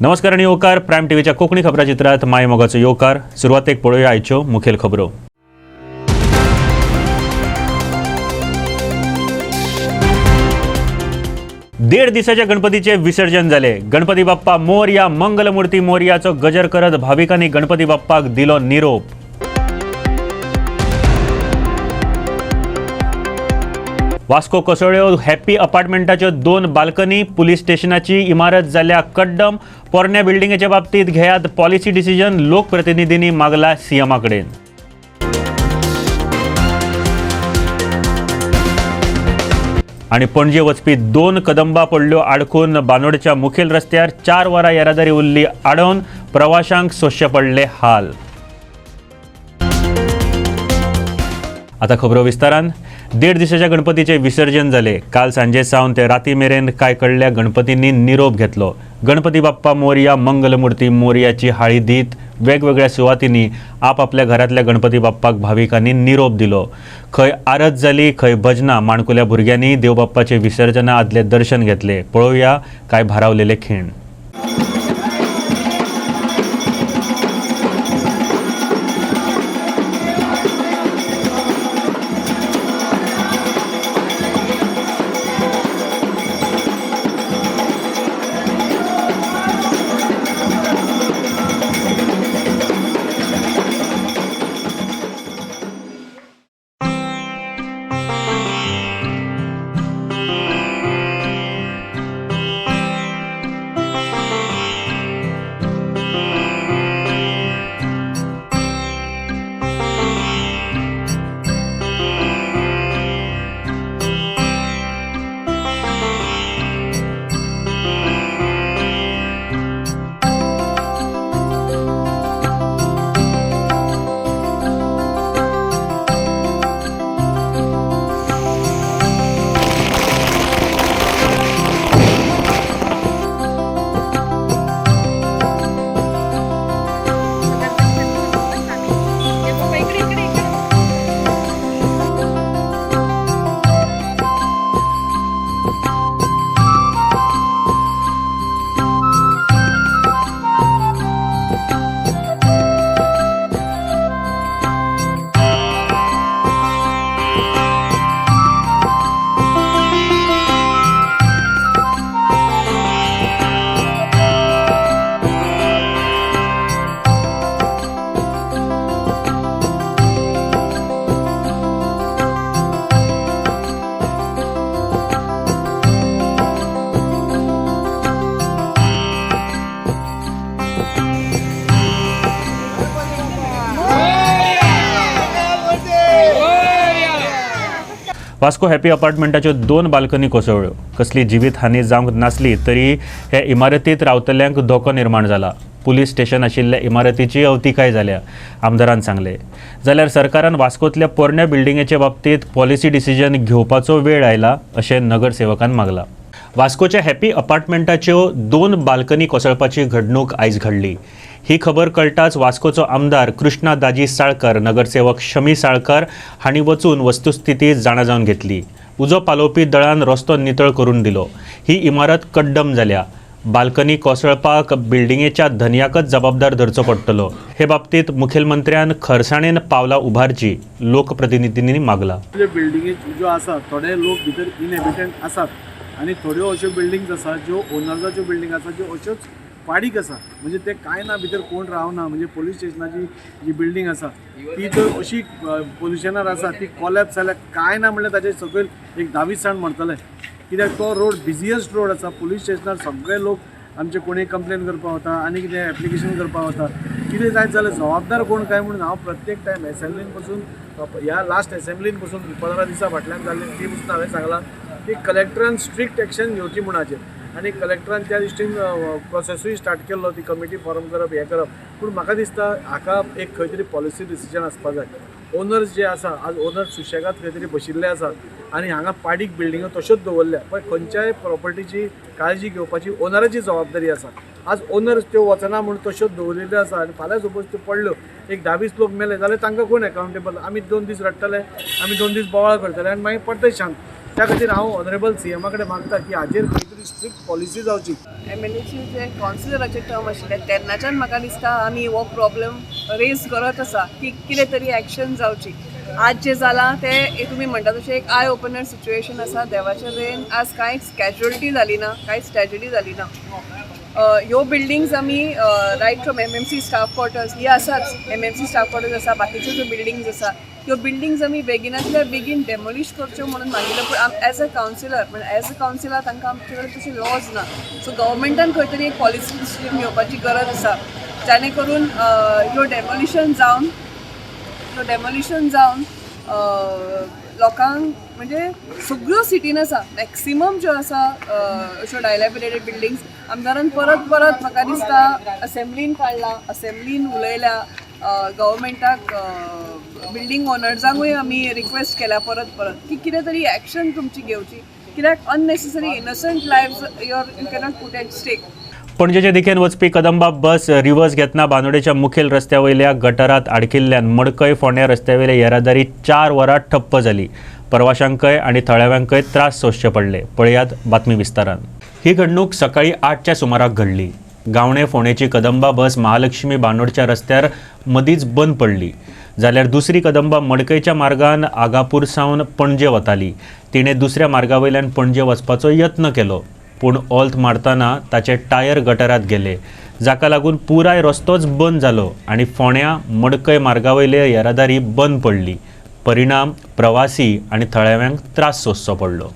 नमस्कार आणि येवकार प्रायम टीव्हीच्या कोकणी खबरां चित्रात माय मोगाचो येवकार. सुरवातेक पळोवया आयच्यो मुखेल खबरो. देड दिसाच्या गणपतीचे विसर्जन झाले. गणपती बाप्पा मोरया, मंगलमूर्ती मोरयाचो गजर करत भाविकांनी गणपती बाप्पाक दिलो निरोप. वास्को कोसळ्यो हॅपी अपार्टमेंटाच्यो 2 बाल्कनी. पुलीस स्टेशनाची इमारत जाल्या कड्डम. पोरण्या बिल्डिंगेच्या बाबतीत घेयात पॉलिसी डिसिजन. लोकप्रतिनिधींनी मागला सीएमा कडेन. आणि पणजे वचपी 2 कदंबा पडल्यो आडकून. बांदोडच्या मुखेल रस्त्यार 4 वरां येरादारी उरली आडोवन. प्रवाशांक सोंसचे पडले हाल. आता खबरो विस्तारान. देड दिसाच्या गणपतीचे विसर्जन झाले. काल सांजे सावन ते राती मेरेन कांय कडल्या गणपतींनी निरोप घेतलो. गणपती बाप्पा मोरया, मंगलमूर्ती मोरयाची हाळी दीत वेगवेगळ्या सुवातींनी आपापल्या घरातल्या गणपती बाप्पाक भाविकांनी निरोप दिलो. खंय आरत जाली, खंय भजनां. माणकुल्या भुरग्यांनी देवबाप्पाचे विसर्जना आदले दर्शन घेतले. पळोवया कांय भारावलेले खीण. वास्को हॅपी अपार्टमेंटाच्यो 2 बाल्कनी कोसळ्यो. कसली जिवीत हानी जावंक नासली तरी हे इमारतीत रावतल्यांक धोको निर्माण जाला. पुलीस स्टेशन आशिल्ल्या इमारतीची अवतिकाय जाल्या, आमदारान सांगले. जाल्यार सरकारान वास्कोतल्या पोरण्या बिल्डिंगेच्या बाबतीत पॉलिसी डिसिजन घेवपाचो वेळ आयला अशें नगरसेवकान मागला. वास्कोच्या हॅपी अपार्टमेंटाच्यो 2 बाल्कनी कोसळपाची घडणूक आयज घडली. ही खबर कळटाच वास्कोचो आमदार कृष्णा दाजी साळकर, नगरसेवक शमी साळकर हांणी वचून वस्तुस्थिती जाणा जावन घेतली. उजो पालोवपी दळान रस्तो नितळ करून दिलो. ही इमारत कड्डम जाल्या. बाल्कनी कोसळपाक बिल्डिंगेच्या धन्याकच जबाबदार धरचो पडटलो. हे बाबतीत मुखेलमंत्र्यान खरसाणेन पावलां उबारची लोकप्रतिनिधींनी मागला. बिल्डिंगे ज्यो आसा थोडे लोक भितर इनहेबिटंट आसात आनी थोड्यो अश्यो बिल्डिंग्स आसा ज्यो ओनर्साच्यो बिल्डिंग आसा ज्यो अश्योच पाडीक आसा. म्हणजे ते कांय ना भितर कोण रावना. म्हणजे पोलीस स्टेशनाची जी बिल्डिंग आसा ती जर अशी पोल्युशनार आसा ती कॉलॅप्स जाल्यार कांय ना म्हणल्यार ताचे सकयल एक 10-20 जाण मरतले. कित्याक तो रोड बिझियस्ट रोड आसा. पुलीस स्टेशनार सगळे लोक आमचे कोणी कंप्लेन करपाक वता आनी कितें एप्लिकेशन करपाक वता. कितें जायत जाल्यार जबाबदार कोण काय म्हणून हांव प्रत्येक टायम एसेंब्लीन पसून ह्या लास्ट एसेंब्लीन पसून 15 दिसां फाटल्यान जाल्ली ती पसून हांवें सांगलां की कलेक्टरान स्ट्रिक्ट एक्शन घेवची म्हणाचेर. आनी कलेक्टरान त्या दिश्टीन प्रोसेसूय स्टार्ट केल्लो, ती कमिटी फॉर्म करप हें करप. पूण म्हाका दिसता हाका एक खंय तरी पॉलिसी डिसिजन आसपाक जाय. ओनर्स जे आसा आज ओनर्स सुशेगाद खंय तरी बशिल्ले आसात आनी हांगा पाडीक बिल्डिंगो तश्योच दवरल्या. पण खंयच्याय प्रॉपर्टीची काळजी घेवपाची ओनराची जबाबदारी आसा. आज ओनर्स त्यो वचना म्हणून तश्योच दवरिल्ल्यो आसा आनी फाल्यां सपोज त्यो पडल्यो एक 10-20 लोक मेले जाल्यार तांकां कोण अकाउंटेबल. आमी 2 दीस रडटले, आमी 2 दीस बोवाळ करतले आनी मागीर परतें शांत. त्या खातीर हांव ऑनरेबल CM कडेन मागता की हाजेर खंय तरी स्ट्रिक्ट पॉलिसी जावची. MLAचे जे कावन्सिलराचे टर्म आशिल्ले तेन्नाच्यान म्हाका दिसता आमी हो प्रॉब्लेम रेज करत आसा की कितें तरी एक्शन जावची. आज जे जालां ते तुमी म्हणटा तशें एक आय ओपनर सिच्युएशन आसा. देवाच्या दयेन आज कांयच कॅज्युअलिटी जाली ना, कांयच ट्रॅजेडी जाली ना. ह्यो बिल्डिंग्स आमी right from MMC staff quarters ही आसाच, MMC स्टाफ क्वॉर्टर्स आसा, बाकीच्यो ज्यो बिल्डिंग्स आसा ह्यो बिल्डिंग्स आमी बेगिनांतल्या बेगीन डेमोलिश करच्यो म्हणून मागिल्लो. पूण एज अ कावन्सिलर तांकां आमचे कडेन तशे लॉज ना. सो गव्हर्मेंटान खंय तरी एक पॉलिसी डिसिजन घेवपाची गरज आसा जाणे करून ह्यो डेमोलिशन जावन लोकांक म्हणजे सगळ्यो सिटीन आसा मॅक्सिमम ज्यो आसा अश्यो डायलॅपिडेटेड बिल्डिंग्स आमदारान परत म्हाका दिसता असेंब्लीन काडला, असेंब्लीन उलयल्या. गव्हर्मेंटाक बिल्डींग ओनर्सांकूय आमी रिक्वेस्ट केल्या परत की कितें तरी एक्शन तुमची घेवची, कित्याक unnecessary innocent lives you cannot put at stake. पणजेचे दिकेन वचपी कदंबा बस रिवर्स घेतना बांदोडेच्या मुखेल रस्त्या वयल्या गटारात आडकिल्ल्यान मडकय फोंड्या रस्त्यावयले येरादारी 4 वरां ठप्प जाली. प्रवाशांकय आनी थळाव्यांकय त्रास सोंसचे पडले. पळयात बातमी विस्तारान. ही घडणूक सकाळी 8च्या सुमाराक घडली. गावणे फोंडेची कदंबा बस महालक्ष्मी बांदोडच्या रस्त्यार मदींच बंद पडली. जाल्यार दुसरी कदंबा मडकयच्या मार्गान आगापूर सावन पणजे वताली. तिणें दुसऱ्या मार्गावयल्यान पणजे वचपाचो यत्न केलो, पूण ऑल्त मारतना ताचे टायर गटारात गेले, जाका लागून पुराय रस्तोच बंद जालो आनी फोंड्या मडकय मार्गावयले येरादारी बंद पडली. परिणाम प्रवासी आनी थळाव्यांक त्रास सोंसचो पडलो.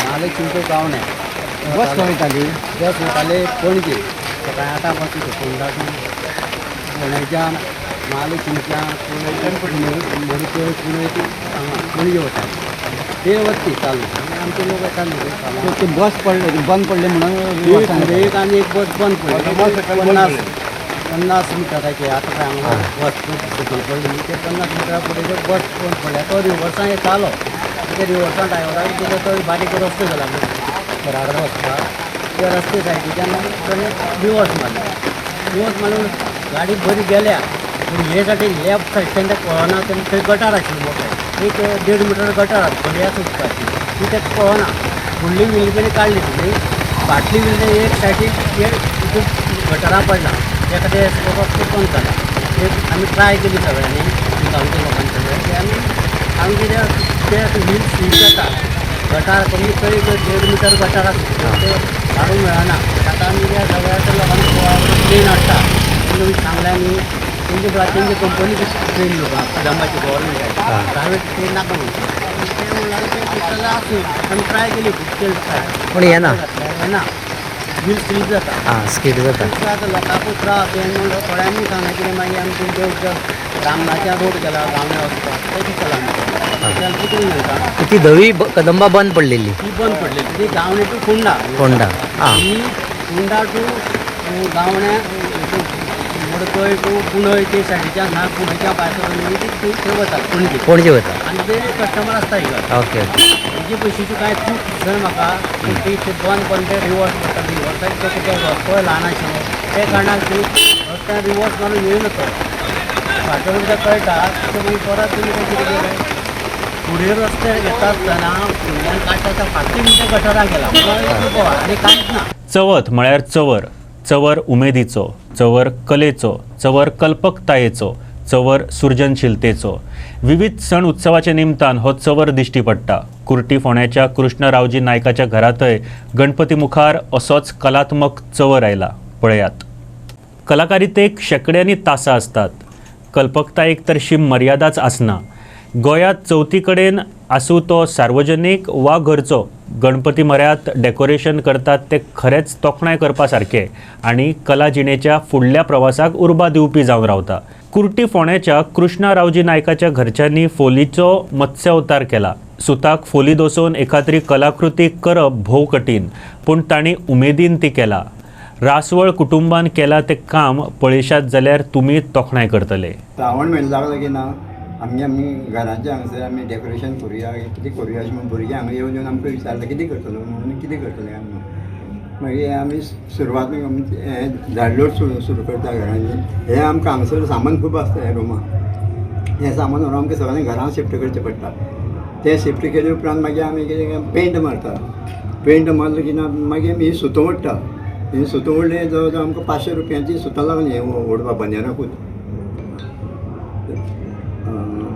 महालक्ष्मी गावणे बस वयताली पणजे सकाळी 8 पासून फोंड्याच्या महालक्ष्मीच्या मडकय पणजे वताली ते वरती चालू आमचे लोक चालू ते बस बंद पडले म्हणून एक आणि एक बस बंद पडली. 50 मिटराचे आता काय आम्हाला बस सकयल पडली ते 50 मिटरा पुढे बस बंद पडल्या. तो रिवर्सान चालो ते रिवर्सान ड्रायव्हराक दिलो तो बारीक रस्तो झाला घराकडे वचपा त्या रस्ते सायडीच्यान रिवर्स मारलो. गाडी बरी गेल्या पूण हे सायडीन लेफ्ट सायडीच्यान ते कळना थंय गटार आशिल्लो मोठो एक 1.5 मिटर गटार खोलया सुटपाची ती ते कळना. फुडली विल्ली काडली ती फाटली विल्ली एक सायडीक गटारा पडला. एका ते रस्तो बंद जाता. एक आमी ट्राय केली सगळ्यांनी गांवच्या लोकांनी सगळ्यांनी आमी कितें ते व्हील स्लीप जाता गटार कमी कमी 1.5 मिटर गटार आसता ते काडूंक मेळना. आतां आमी त्या सगळ्या लोकांनी ट्रेन हाडटा तुमी सांगल्या न्ही तेंचे कंपनी ट्रेन घेवपा कदंबाची गव्हर्मेंट प्रायवेट ट्रेन नाका म्हणून ते म्हणल्यार ते आसूं आमी ट्राय केली पूण येना व्हील स्लीप जाता स्कीड जाता. आतां लोकांकूय त्रास हे म्हणून थोड्यांनी सांगलें कितें मागीर आमी तुमच्या रामनाच्या रोड गेला गावण्या वचपाक ते चला कितें मेळटा ती धवी कदंबा बंद पडलेली ती बंद पडलेली ती गावणे टू फोंडा ही फोंडा टू गावण्या मडकय टू पुणय ते सायडीच्यान ना पुणयच्या भायर ती थंय वता पणजे वता आनी ते कस्टमर आसता हिंगा. ओके तेजी पयशेची कांय चूक दिसना म्हाका पूण ती बंद पडून ते रिवर्स करता. रिवर्साक तो कितें रस्तो ल्हान आशिल्लो ते कारणाक ती रस्त्यान रिवर्स मारून येयना तो फाटो कितें कळटा ते मागीर परत तुमी कितें केलें फुडें रस्ते येता आसतना फुडल्यान काडटा फाटली मिनटां गटाराक गेला आनी कांयच ना. चवथ म्हळ्यार चवर उमेदीचो, चवर कलेचो, चवर कल्पकतायेचो, चवर सृजनशीलतेचो. विविध सण उत्सवाच्या निमतान हो चवर दिश्टी पडटा. कुर्टी फोंड्याच्या कृष्णरावजी नायकाच्या घरांतय गणपती मुखार असोच कलात्मक चवर आयला. पळयात. कलाकारितेक शेकड्यांनी तासां असतात. कल्पकतायेक तरशी मर्यादाच आसना. गोंयांत चवथी कडेन आसूं तो सार्वजनीक वा घरचो गणपती म्हऱ्यांत डेकोरेशन करतात ते खरेंच तोखणाय करपा सारकें आनी कला जिणेच्या फुडल्या प्रवासाक उर्बा दिवपी जावन रावता. कुर्टी फोंड्याच्या कृष्णरावजी नायकाच्या घरच्यांनी फोलीचो मत्स्य अवतार केला. सुताक फोली दसोवन एखाद्री कलाकृती करप भोव कठीण, पूण तांणी उमेदीन ती केला. रासवळ कुटुंबान केला ते काम पळयशात जाल्यार तुमी तोखणाय करतले. श्रावण म्हयनो लागलो की ना आमी घराच्या हांगसर आमी डेकोरेशन करुया कितें करुया अशें म्हणून भुरगीं हांगा येवन आमकां विचारलें कितें करतलो म्हणून कितें करतलें आमी मागीर आमी सुरवात हें झाडलोट सुरू करता घरांनी. हें आमकां हांगसर सामान खूब आसता हे रुमाक हें सामान व्हरून आमकां सगळ्यांक घरांत शिफ्ट करचें पडटा. तें शिफ्ट केले उपरांत मागीर आमी कितें पेंट मारता. पेंट मारले की ना मागीर आमी सुतो ओडटा. ही सुतो ओडले जवळ जवळ आमकां 500 रुपयांची सुतां लागली हें ओडपा बंद्याराकूच.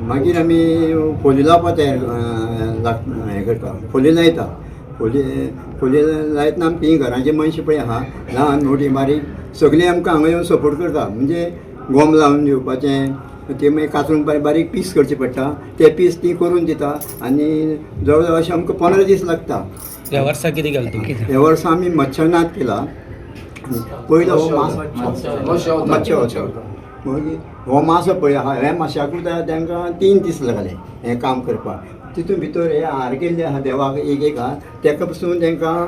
मागीर आमी फोली लावपा तयार हें करता, फोली लायता. फोली लायतना आमकां ही घरांचे मनशां पळय आहा ल्हान मोठी बारीक सगळीं आमकां हांगा येवन सपोर्ट करता. म्हणजे गोम लावन दिवपाचें, ते मागीर कातरून बारीक पीस करचे पडटा. ते पीस ती करून दिता आनी जवळ जवळ अशें आमकां 15 दीस लागता. ह्या वर्सा कितें केलें तुमी? ह्या वर्सा आमी मच्छरनाद केला. पयलो हो मास मागीर हो मासो पळय आहा ह्या माश्याकूच तांकां 3 दीस लागले हें काम करपाक. तितून भितर हे हार केल्ले आहा देवाक एक हार, तेका पसून तांकां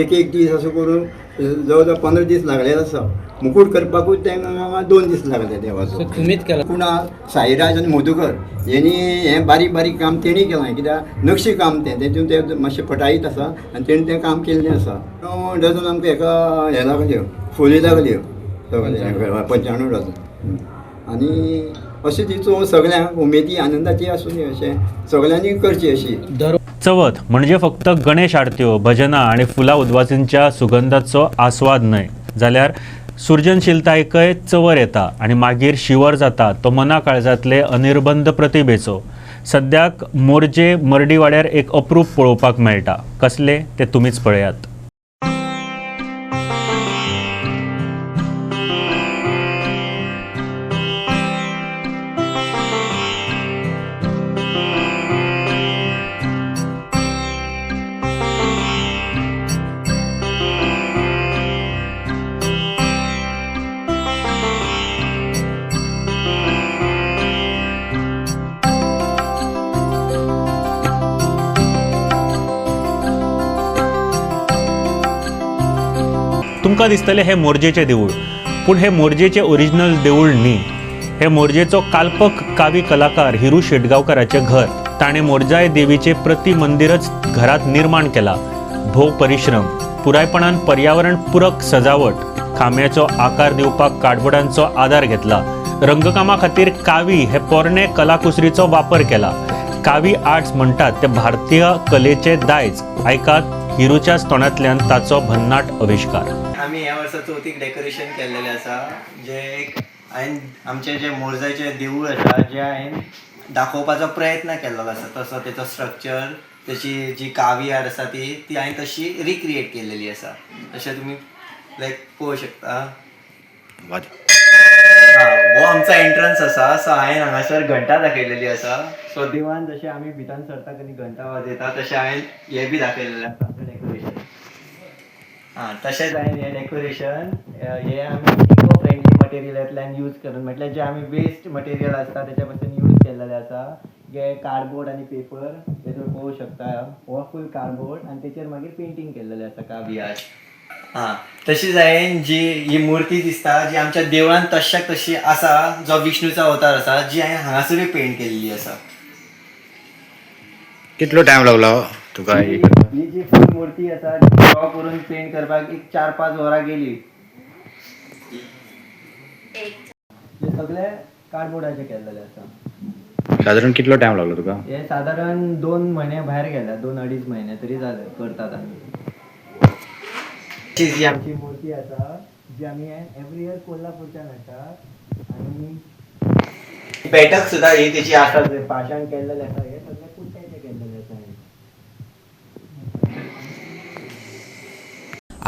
एक दीस असो करून जवळ जवळ 15 दीस लागलेले आसा. मुकुट करपाकूच तांकां 2 दीस लागले देवाचो. तुमीच केला? पूण साईराज आनी मधुकर हेणी हें बारीक बारीक काम तेणी केलां. कित्याक नक्षी काम तें तेतून तें मातशें पटाईत आसा आनी तेणी तें काम केल्लें आसा. 9 डझन आमकां हेका हें लागल्यो फोली लागल्यो सगळे 95 डझन. आनी अशें तिचो सगळ्यांक उमेदी आनंदाची आसूं दी अशें सगळ्यांनी करची अशी. चवथ म्हणजे फक्त गणेश आरत्यो, भजनां आणि फुलां उदवासींच्या सुगंधाचो आस्वाद न्हय, जाल्यार सृजनशीलतायेकय चवर येता आनी मागीर शिवर जाता तो मना काळजांतले अनिर्बंध प्रतिभेचो. सद्याक मोरजे मर्डी वाड्यार एक अप्रूप पळोवपाक मेळटा. कसले ते तुमीच पळयात. तुमकां दिसतलें हें मोरजेचें देवूळ, पूण हें मोरजेचें ओरिजिनल देवूळ न्ही. हें मोरजेचो काल्पक कावी कलाकार हिरू शेटगांवकाराचें घर. ताणें मोरजाय देवीचें प्रति मंदिरच घरांत निर्माण केलां. भोव परिश्रम, पुरायपणान पर्यावरण पूरक सजावट, खांब्याचो आकार दिवपाक कार्डबोर्डांचो आदार घेतला. रंगकामा खातीर कावी हे पोरणे कलाकुसरीचो वापर केला. कावी आर्ट्स म्हणटात ते भारतीय कलेचे दायज. आयकात हिरूच्याच तोंडांतल्यान ताचो भन्नाट आविश्कार. आमी ह्या वर्सा चवथीक डेकोरेशन केल्लेलें आसा, जे एक हांवें आमचें जें मोरजाचें देवूळ आसा जें हांवें दाखोवपाचो प्रयत्न केल्लो आसा. तसो तेचो स्ट्रक्चर, तेची जी कावी आर्ट आसा ती हांवें तशी रिक्रिएट केल्लेली आसा. तशें तुमी लायक पळोवंक शकता. हो आमचो एंट्रन्स आसा. सो हांवें हांगासर घंटा दाखयलेली आसा. सो देवान जशें आमी भितर सरता आनी घंटा वाजयता तशें हांवें हें बी दाखयलेलें आसा डेकोरेशन. तशेंच हांवें हें डेकोरेशन हें आमी इको फ्रेंडली मटेरियलांतल्यान यूज करून, म्हटल्यार जे आमी वेस्ट मटेरियल आसता तेच्या पासून यूज केल्लेलें आसा. जे कार्डबोर्ड आनी पेपर हे तुमी पळोवंक शकता. हो फूल कार्डबोर्ड आनी तेचेर मागीर पेंटींग केल्लेलें आसा कावी आर्ट. तशीच हांवें जी ही मुर्ती दिसता जी आमच्या देवळान तशाक तशी आसा, जो विष्णूचो अवतार आसा, जी हांवें हांगासरूय पेंट केल्ली आसा. कितलो टायम लागलो तुका? ही जी फूल मुर्ती आसा ड्रॉ करून पेंट करपाक 4-5 वरां गेली. हे सगळे कार्डबोर्डाचे केल्लेले आसा. साधारण कितलो टायम लागलो तुका? हे साधारण 2 म्हयने भायर गेल्या, 2-2.5 म्हयने तरी जाले करतात आमी. जी आमची मुर्ती आसा जी आमी एवरी इयर कोल्हापूरच्यान हाडटात. आनी बैठक सुद्दां ही तेची आसा, पाशाण केल्लेले आसा. हे सगळे कुट्ट्याचे केल्लेले आसा.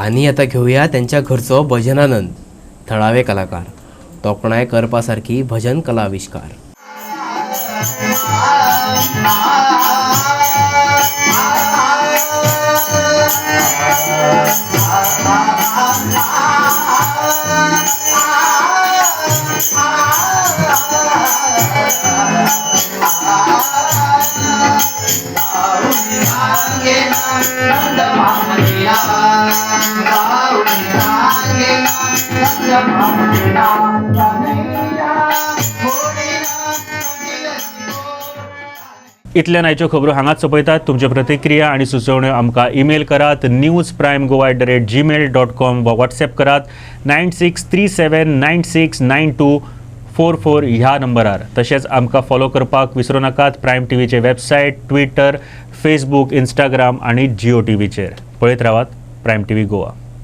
आणि आता घेऊया त्यांच्या घरचो भजनानंद, थळावे कलाकार, तोखणाय करपा सारखी भजन कला आविष्कार. इतल्यान आयच्यो खबरो हांगाच सोंपयतात. तुमच्यो प्रतिक्रिया आनी सुचोवण्यो आमकां ईमेल करात newsprimegoa@gmail.com वा व्हॉट्सॅप करात 96379692 44 ह्या नंबरार. तशेंच आमकां फॉलो करपाक विसरूं नाकात प्रायम टीव्हीचे वेबसायट, ट्विटर, फेसबूक, इंस्टाग्राम आनी जिओ टीव्हीचेर. पळयत रावात प्रायम टीव्ही गोवा.